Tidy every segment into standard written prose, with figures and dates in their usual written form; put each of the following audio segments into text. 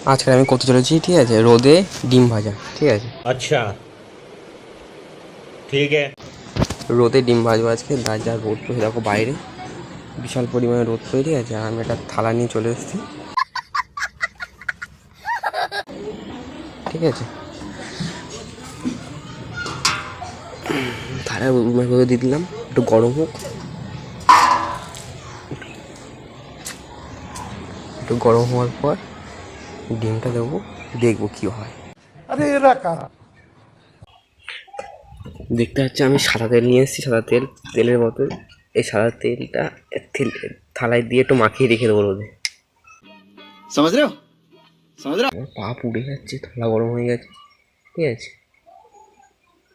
আজকে আমি করতে চলেছি, ঠিক আছে, রোদে ডিম ভাজা। ঠিক আছে, अच्छा ठीक है। রোদে ডিম ভাজবো আজকে। যা রোদ পড়ে দেখো বাইরে, বিশাল পরিমাণে রোদ পড়ে, ঠিক আছে। আর আমি একটা থালা নিয়ে চলে এসেছি, ঠিক আছে। থালা রোদে দিয়ে দিলাম, একটু গরম হোক। একটু গরম হওয়ার পর ডিমটা দেবো, দেখবো কী হয়। আরে এরা কারা? দেখতে পাচ্ছি আমি সাদা তেল নিয়ে এসেছি, সাদা তেল, তেলের বোতল। এই সাদা তেলটা থালায় দিয়ে একটু মাখিয়ে রেখে দেবো রোদে। समझ रहे हो समझ रहे हो। আমার পা পুড়ে যাচ্ছে, থালা গরম হয়ে গেছে, ঠিক আছে।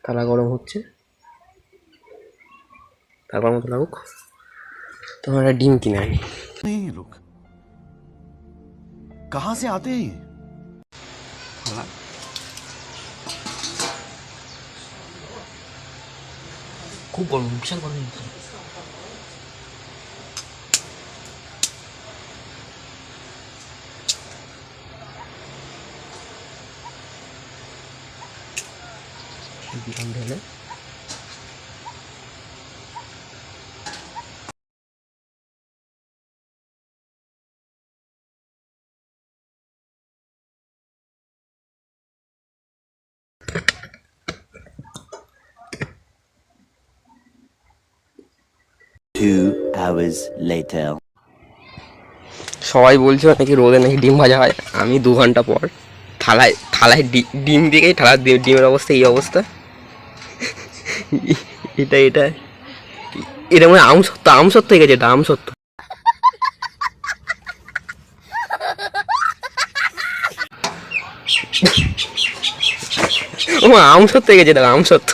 থালা গরম হচ্ছে, তারপর মতো লাগুক। তোমার একটা ডিম কিনে আনি। नहीं ये लोग कहाँ से आते हैं? থালা খুব গরম, বিশাল গরম হচ্ছে। ডিম ঢেলে সবাই বলছে নাকি রোদে নাকি ডিম ভাজা হয়। আমি 2 ঘন্টা পর থালায় থালায় ডিম দিকেই থালা ডিমের অবস্থা এই অবস্থা। এটা এটা এটা মানে আমসত্ব হয়ে গেছে, এটা আমসত্ব। ও আমসত্ব হয়ে গেছে, এটা আমসত্ব।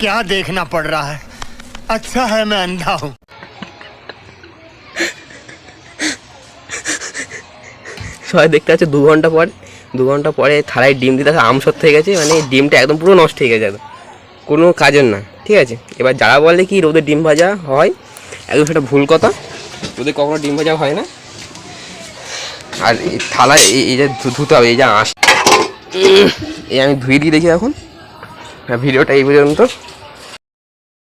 क्या देखना पड़ रहा है? अच्छा है मैं अंधा हूँ। সবাই দেখতে পাচ্ছে 2 ঘন্টা পরে থালায় ডিম দিতে আমসত্ব হয়ে গেছে, মানে ডিমটা একদম পুরো নষ্ট হয়ে গেছে, একদম কোনো কাজের না, ঠিক আছে। এবার যারা বলে কি রোদে ডিম ভাজা হয়, একদম সেটা ভুল কথা। রোদে কখনো ডিম ভাজা হয় না। আর এই থালা এই যে ধুতে হবে, এই যে আঁশ, এই আমি ধুয়ে দিয়ে দেখি এখন। ভিডিওটা এই পর্যন্ত।